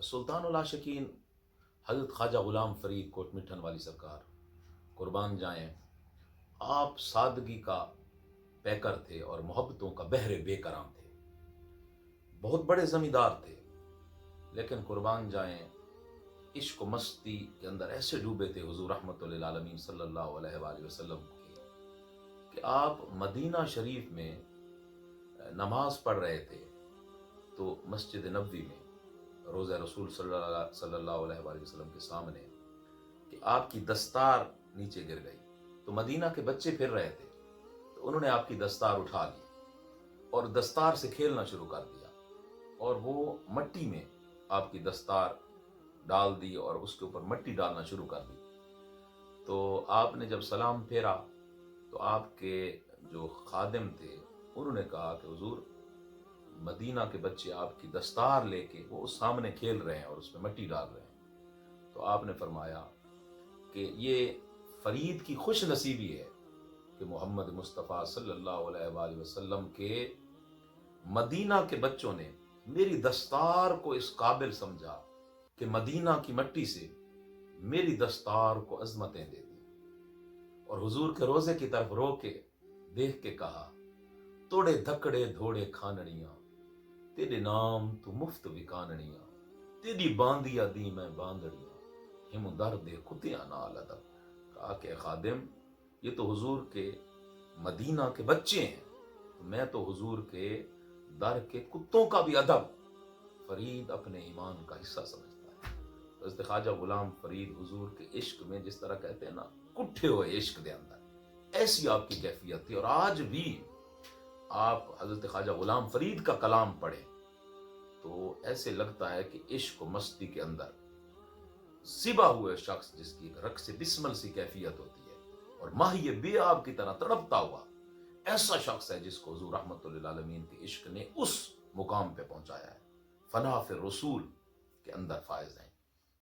سلطان العاشقین حضرت خواجہ غلام فرید کوٹ مٹھن والی سرکار قربان جائیں، آپ سادگی کا پیکر تھے اور محبتوں کا بحر بے کرام تھے، بہت بڑے زمیندار تھے، لیکن قربان جائیں عشق و مستی کے اندر ایسے ڈوبے تھے حضور رحمت للعالمین صلی اللہ علیہ وآلہ وسلم کے کہ آپ مدینہ شریف میں نماز پڑھ رہے تھے تو مسجد نبوی میں روضہ رسول صلی اللہ علیہ وآلہ وسلم کے سامنے کہ آپ کی دستار نیچے گر گئی، تو مدینہ کے بچے پھر رہے تھے تو انہوں نے آپ کی دستار اٹھا لی اور دستار سے کھیلنا شروع کر دیا، اور وہ مٹی میں آپ کی دستار ڈال دی اور اس کے اوپر مٹی ڈالنا شروع کر دی۔ تو آپ نے جب سلام پھیرا تو آپ کے جو خادم تھے انہوں نے کہا کہ حضور مدینہ کے بچے آپ کی دستار لے کے وہ سامنے کھیل رہے ہیں اور اس میں مٹی ڈال رہے ہیں۔ تو آپ نے فرمایا کہ یہ فرید کی خوش نصیبی ہے کہ محمد مصطفیٰ صلی اللہ علیہ وآلہ وسلم کے مدینہ کے بچوں نے میری دستار کو اس قابل سمجھا کہ مدینہ کی مٹی سے میری دستار کو عظمتیں دے دی، اور حضور کے روزے کی طرف رو کے دیکھ کے کہا توڑے دھکڑے دھوڑے کھانڑیاں تیرے نام تو مفت وکانڑیاں تیری باندیا دی میں باندڑیاں ہم درد کتیاں نال ادب۔ کہا کہ خادم یہ تو حضور کے مدینہ کے بچے ہیں، میں تو حضور کے در کے کتوں کا بھی ادب فرید اپنے ایمان کا حصہ سمجھتا ہے۔ حضرت خواجہ غلام فرید حضور کے عشق میں جس طرح کہتے ہیں نا کٹھے ہوئے عشق دے اندر، ایسی آپ کی کیفیت تھی، اور آج بھی آپ حضرت خواجہ غلام فرید کا کلام پڑھیں تو ایسے لگتا ہے کہ عشق و مستی کے اندر زبا ہوئے شخص جس کی ایک رقص بسمل سی کیفیت ہوتی ہے اور ماہی بے آب کی طرح تڑپتا ہوا ایسا شخص ہے جس کو حضور رحمت للعالمین کے عشق نے اس مقام پہ پہنچایا ہے۔ فنا فی الرسول کے اندر فائز ہیں۔